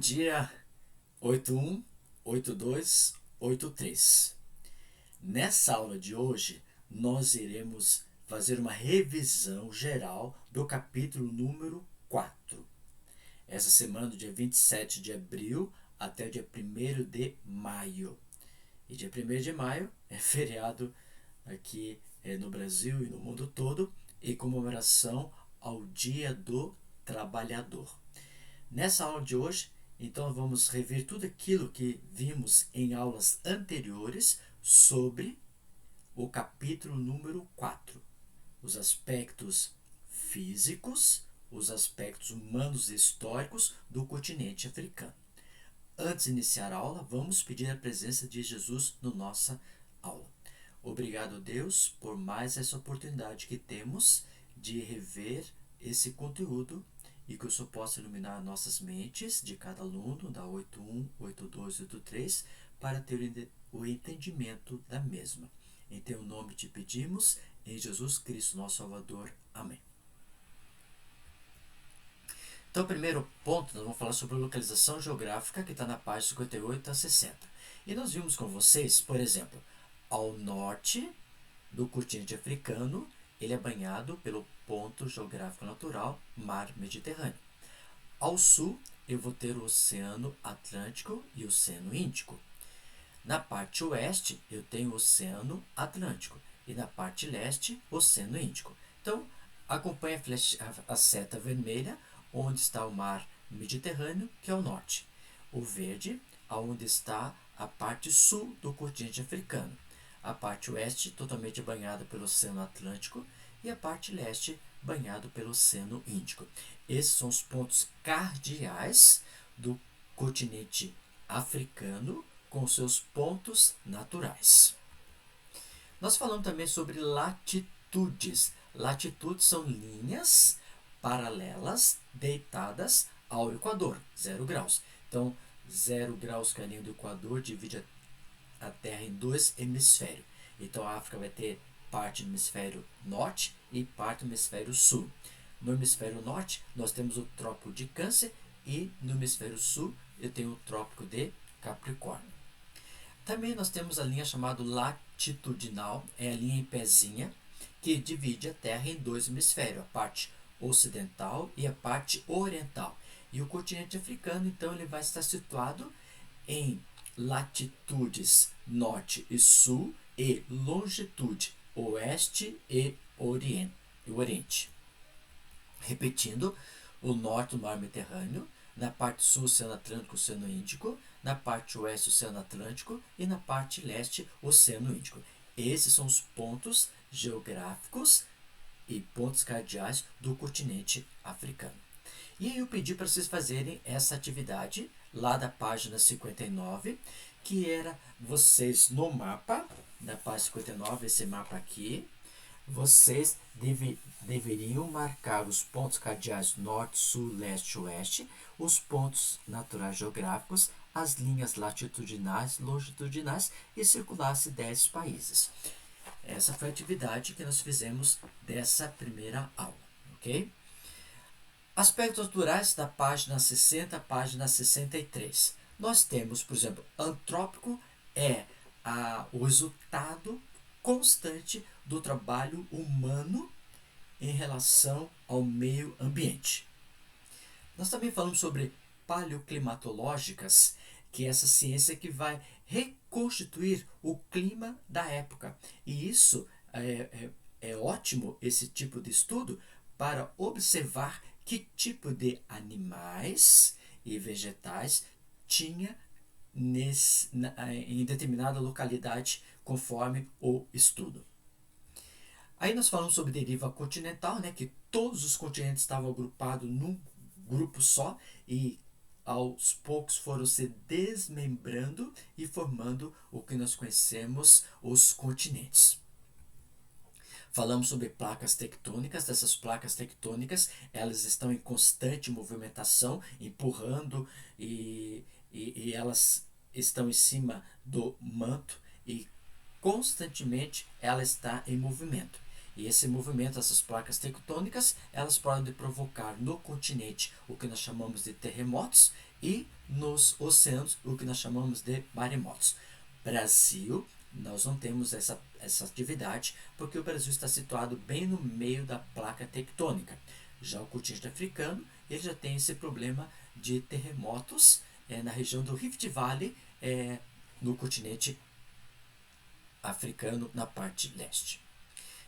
dia 81, 82, 83. Nessa aula de hoje, nós iremos fazer uma revisão geral do capítulo número 4. Essa semana, do dia 27 de abril até o dia 1º de maio. E dia 1º de maio é feriado aqui no Brasil e no mundo todo, em comemoração ao Dia do Trabalhador. Nessa aula de hoje, então, vamos rever tudo aquilo que vimos em aulas anteriores sobre o capítulo número 4. Os aspectos físicos, os aspectos humanos e históricos do continente africano. Antes de iniciar a aula, vamos pedir a presença de Jesus na nossa aula. Obrigado, Deus, por mais essa oportunidade que temos de rever esse conteúdo e que o Senhor possa iluminar nossas mentes de cada aluno da 81, 82 e 83 para ter o entendimento da mesma. Em teu nome te pedimos, em Jesus Cristo, nosso Salvador. Amém. Então, primeiro ponto, nós vamos falar sobre a localização geográfica, que está na página 58 a 60. E nós vimos com vocês, por exemplo, ao norte do continente africano, ele é banhado pelo ponto geográfico natural Mar Mediterrâneo. Ao sul, eu vou ter o Oceano Atlântico e o Oceano Índico. Na parte oeste, eu tenho o Oceano Atlântico e na parte leste, o Oceano Índico. Então, acompanhe a seta vermelha, onde está o Mar Mediterrâneo, que é o norte. O verde, onde está a parte sul do continente africano. A parte oeste totalmente banhada pelo Oceano Atlântico e a parte leste banhado pelo Oceano Índico. Esses são os pontos cardeais do continente africano com seus pontos naturais. Nós falamos também sobre latitudes. Latitudes são linhas paralelas deitadas ao Equador, 0 graus. Então, 0 graus que é a linha do Equador divide a Terra em dois hemisférios. Então, a África vai ter parte do hemisfério norte e parte do hemisfério sul. No hemisfério norte, nós temos o Trópico de Câncer e no hemisfério sul, eu tenho o Trópico de Capricórnio. Também nós temos a linha chamada latitudinal, é a linha em pezinha, que divide a Terra em dois hemisférios, a parte ocidental e a parte oriental. E o continente africano, então, ele vai estar situado em latitudes norte e sul e longitude oeste e oriente. Repetindo, o norte do Mar Mediterrâneo, na parte sul o Oceano Atlântico e o Oceano Índico, na parte oeste o Oceano Atlântico e na parte leste o Oceano Índico. Esses são os pontos geográficos e pontos cardeais do continente africano. E aí eu pedi para vocês fazerem essa atividade lá da página 59, que era vocês no mapa, da página 59, esse mapa aqui, vocês deveriam marcar os pontos cardeais norte, sul, leste, oeste, os pontos naturais geográficos, as linhas latitudinais, longitudinais e circular-se 10 países. Essa foi a atividade que nós fizemos dessa primeira aula, ok? Aspectos naturais da página 60 à página 63. Nós temos, por exemplo, antrópico é o resultado constante do trabalho humano em relação ao meio ambiente. Nós também falamos sobre paleoclimatológicas, que é essa ciência que vai reconstituir o clima da época. E isso é ótimo, esse tipo de estudo, para observar que tipo de animais e vegetais tinha em determinada localidade, conforme o estudo. Aí nós falamos sobre deriva continental, né, que todos os continentes estavam agrupados num grupo só e aos poucos foram se desmembrando e formando o que nós conhecemos os continentes. Falamos sobre placas tectônicas. Dessas placas tectônicas, elas estão em constante movimentação, empurrando e elas estão em cima do manto e constantemente ela está em movimento. E esse movimento, essas placas tectônicas, elas podem provocar no continente o que nós chamamos de terremotos e nos oceanos o que nós chamamos de maremotos. Brasil, nós não temos essa atividade porque o Brasil está situado bem no meio da placa tectônica. Já o continente africano, ele já tem esse problema de terremotos na região do Rift Valley, no continente africano, na parte leste.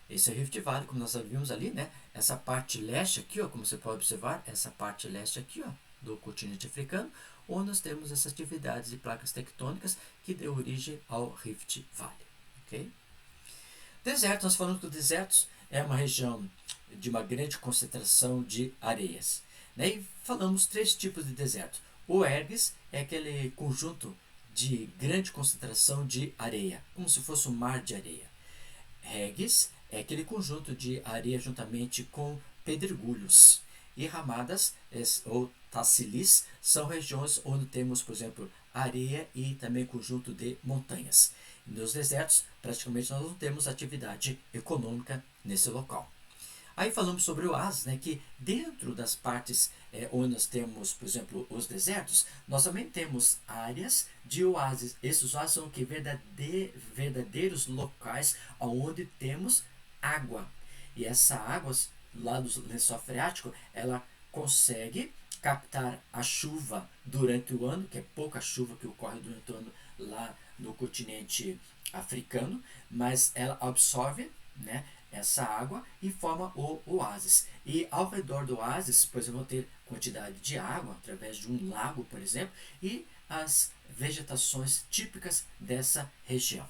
Esse é o Rift Valley, como nós vimos ali, né? Essa parte leste aqui, ó, como você pode observar, essa parte leste aqui, ó, do continente africano, onde nós temos essas atividades de placas tectônicas que deu origem ao Rift Valley. Okay? Deserto, nós falamos que o deserto é uma região de uma grande concentração de areias. Né? E falamos 3 tipos de deserto. O ergues é aquele conjunto de grande concentração de areia, como se fosse um mar de areia. Reges é aquele conjunto de areia juntamente com pedregulhos. E ramadas ou tassilis são regiões onde temos, por exemplo, areia e também conjunto de montanhas. Nos desertos, praticamente nós não temos atividade econômica nesse local. Aí falamos sobre oásis, né, que dentro das partes onde nós temos, por exemplo, os desertos, nós também temos áreas de oásis. Esses oásis são o que? Verdadeiros locais onde temos água. E essa água, lá do lençol freático, ela consegue captar a chuva durante o ano, que é pouca chuva que ocorre durante o ano lá no continente africano, mas ela absorve, né, essa água e forma o oásis. E ao redor do oásis, pois eu vou ter quantidade de água através de um lago, por exemplo, e as vegetações típicas dessa região.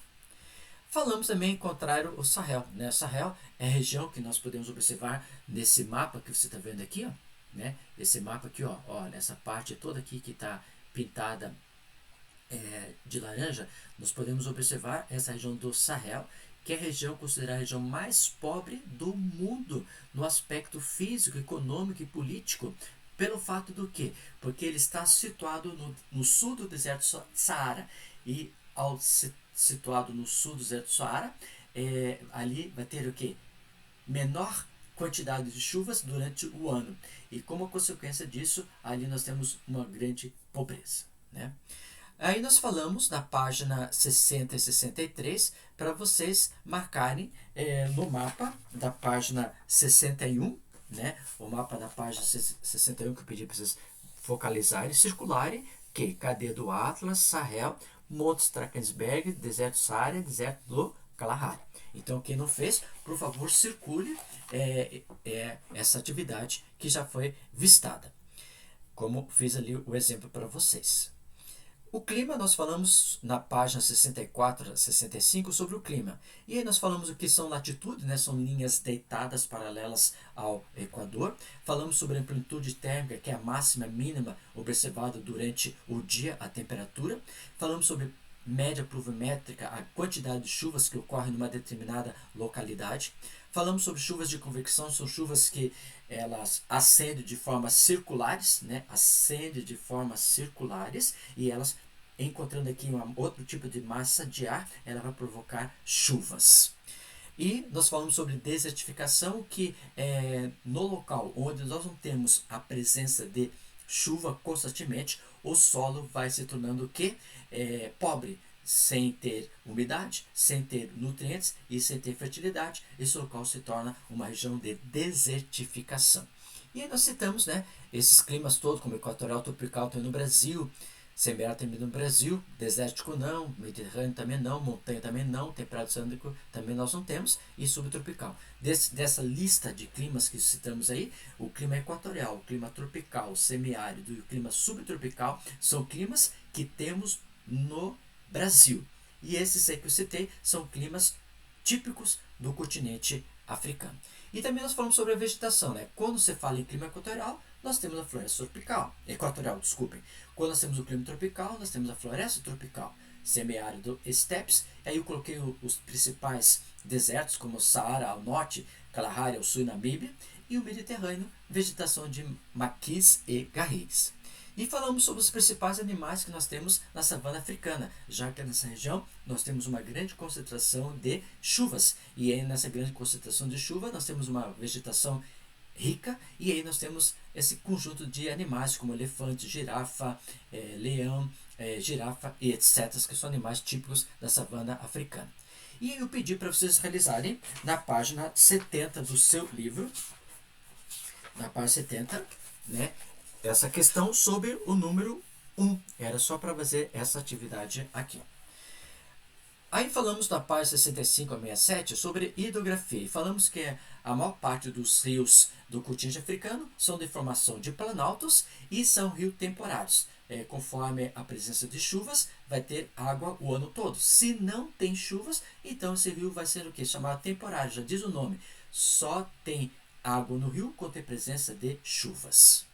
Falamos também em contrário o Sahel. Né? O Sahel é a região que nós podemos observar nesse mapa que você está vendo aqui, ó, né? Esse mapa aqui, ó, nessa parte toda aqui que está pintada de laranja, nós podemos observar essa região do Sahel, que é a região considerada a região mais pobre do mundo no aspecto físico, econômico e político. Pelo fato do quê? Porque ele está situado no sul do deserto Saara, e ao situado no sul do deserto Saara, ali vai ter o quê? Menor quantidade de chuvas durante o ano. E como consequência disso, ali nós temos uma grande pobreza. Né? Aí nós falamos na página 60 e 63 para vocês marcarem no mapa da página 61, né? O mapa da página 61 que eu pedi para vocês focalizarem, circularem, que cadeia do Atlas, Sahel, Montes Drakensberg, deserto Saara, deserto do Kalahari. Então quem não fez, por favor, circule essa atividade que já foi vistada, como fiz ali o exemplo para vocês. O clima, nós falamos na página 64 a 65 sobre o clima. E aí nós falamos o que são latitudes, né? São linhas deitadas paralelas ao Equador. Falamos sobre a amplitude térmica, que é a máxima e mínima observada durante o dia, a temperatura. Falamos sobre média pluviométrica, a quantidade de chuvas que ocorrem numa determinada localidade. Falamos sobre chuvas de convecção, são chuvas que elas ascendem de formas circulares, né? Ascendem de formas circulares e elas, encontrando aqui outro tipo de massa de ar, ela vai provocar chuvas. E nós falamos sobre desertificação, que no local onde nós não temos a presença de chuva constantemente, o solo vai se tornando o quê? Pobre, sem ter umidade, sem ter nutrientes e sem ter fertilidade. Esse local se torna uma região de desertificação. E aí nós citamos, né, esses climas todos, como equatorial, tropical, tem no Brasil, semiárido também no Brasil, desértico não, mediterrâneo também não, montanha também não, temperado oceânico também nós não temos, e subtropical. Dessa lista de climas que citamos aí, o clima equatorial, o clima tropical, o semiárido e o clima subtropical são climas que temos no Brasil. E esses aí que eu citei são climas típicos do continente africano. E também nós falamos sobre a vegetação, né? Quando você fala em clima equatorial, nós temos a floresta tropical, equatorial, desculpem. Quando nós temos o clima tropical, nós temos a floresta tropical, semiárido, estepes. Aí eu coloquei os principais desertos, como o Saara ao norte, Kalahari ao sul e Namíbia, e o Mediterrâneo, vegetação de maquis e garrigues. E falamos sobre os principais animais que nós temos na savana africana, já que nessa região nós temos uma grande concentração de chuvas. E aí nessa grande concentração de chuva nós temos uma vegetação rica, e aí nós temos esse conjunto de animais como elefante, girafa, leão, girafa e etc., que são animais típicos da savana africana. E eu pedi para vocês realizarem na página 70 do seu livro, na página 70, né, essa questão sobre o número 1. Era só para fazer essa atividade aqui. Aí falamos na página 65 a 67 sobre hidrografia. E falamos que a maior parte dos rios do continente africano são de formação de planaltos e são rios temporários. Conforme a presença de chuvas, vai ter água o ano todo. Se não tem chuvas, então esse rio vai ser o quê? Chamado temporário, já diz o nome. Só tem água no rio quando tem presença de chuvas.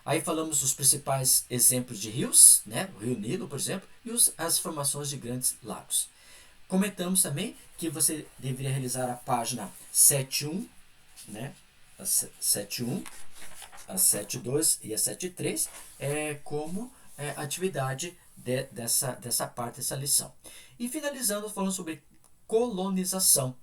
Aí falamos dos principais exemplos de rios, né? O rio Nilo, por exemplo, e as formações de grandes lagos. Comentamos também que você deveria realizar a página 7.1, né? A 7.1, a 7.2 e a 7.3 como atividade dessa parte, dessa lição. E finalizando, falando sobre colonização,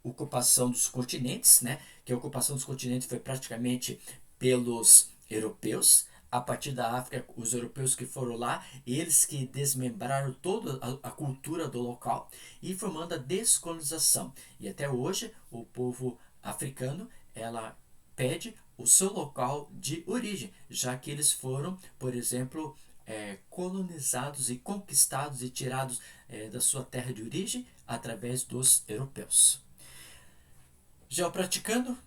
ocupação dos continentes, né? Que a ocupação dos continentes foi praticamente pelos europeus. A partir da África, os europeus que foram lá, eles que desmembraram toda a cultura do local e formando a descolonização. E até hoje, o povo africano, ela pede o seu local de origem, já que eles foram, por exemplo, colonizados e conquistados e tirados da sua terra de origem através dos europeus. Geopraticando,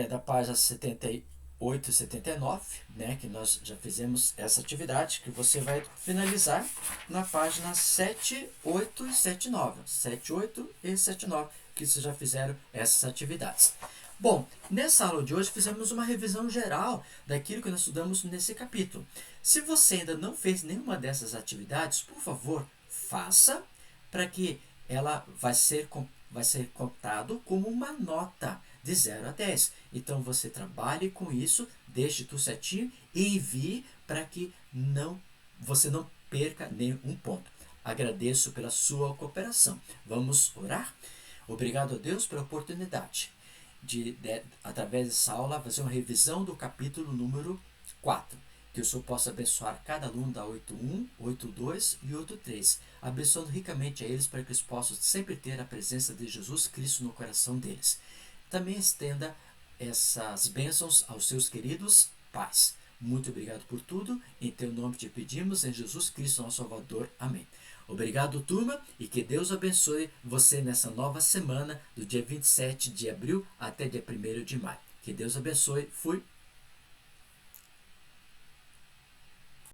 da página 78 e 79, né, que nós já fizemos essa atividade, que você vai finalizar na página 7, 8 e 7, 9. 7, 8 e 7, 9, que vocês já fizeram essas atividades. Bom, nessa aula de hoje fizemos uma revisão geral daquilo que nós estudamos nesse capítulo. Se você ainda não fez nenhuma dessas atividades, por favor, faça, para que ela vai ser contado como uma nota de 0 a 10. Então você trabalhe com isso, deixe tudo certinho e envie para que você não perca nenhum ponto. Agradeço pela sua cooperação. Vamos orar? Obrigado a Deus pela oportunidade de através dessa aula, fazer uma revisão do capítulo número 4. Que o Senhor possa abençoar cada aluno da 8.1, 8.2 e 8.3, abençoando ricamente a eles para que eles possam sempre ter a presença de Jesus Cristo no coração deles. Também estenda essas bênçãos aos seus queridos pais. Muito obrigado por tudo. Em teu nome te pedimos, em Jesus Cristo, nosso Salvador. Amém. Obrigado, turma, e que Deus abençoe você nessa nova semana, do dia 27 de abril até dia 1º de maio. Que Deus abençoe. Fui.